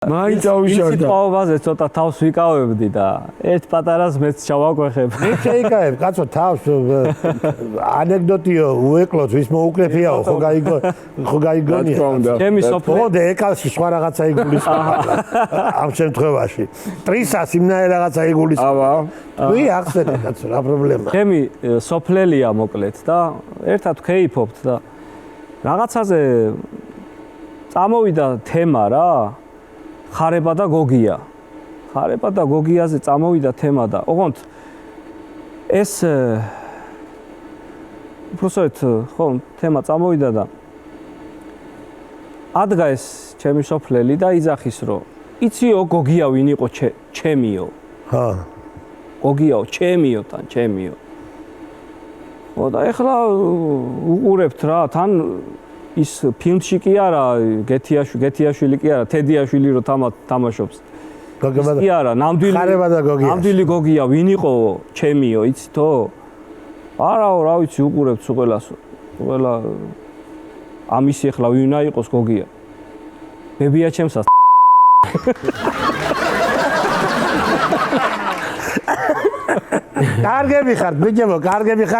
მაინც ავიშარდა. სიტყვაზე ცოტა თავს ვიკავებდი და ერთ პატარას მეც ჩავაკვეხებ. მე შეიკავებ, კაცო, თავს ანეკდოტიო უეკლოთ, ვის მოუკრეფიაო, ხო გაიგონია. ჩემი სოფლი. ხოდე ეკალში სხვა რაღაცა იგულისხმება. ამ შემთხვევაში. ტრისას იმნაირ რაღაცა იგულისხმება. ვი ახსენე კაცო, რა პრობლემაა. ჩემი სოფლელია მოკლედ და ერთად ვქეიფობთ და რაღაცაზე წამოვიდა თემა რა. ხარება და გოგია. ხარება და გოგიაზე წამოვიდა თემა და ოღონდ ეს უბრალოდ ხო თემა წამოვიდა და ადგა ეს ჩემი სოფლელი და იძახის რომ იციო გოგია ვინ იყო ჩემიო. ჰა. გოგიაო ჩემიო თან ჩემიო. ხო და ეხლა უყურებთ რა თან ის ფილმში კი არა გეთიაშვილი კი არა თედიაშვილი რო თამაშობს. კი არა ნამდვილი გოგია ვინ იყო ჩემიო იცითო? არაო რა ვიცი უყურებთ ყველას. ყველა ამისი ეხლა ვინა იყოს გოგია. ბებია ჩემსა კარგები ხართ ბიჭებო, კარგები ხართ.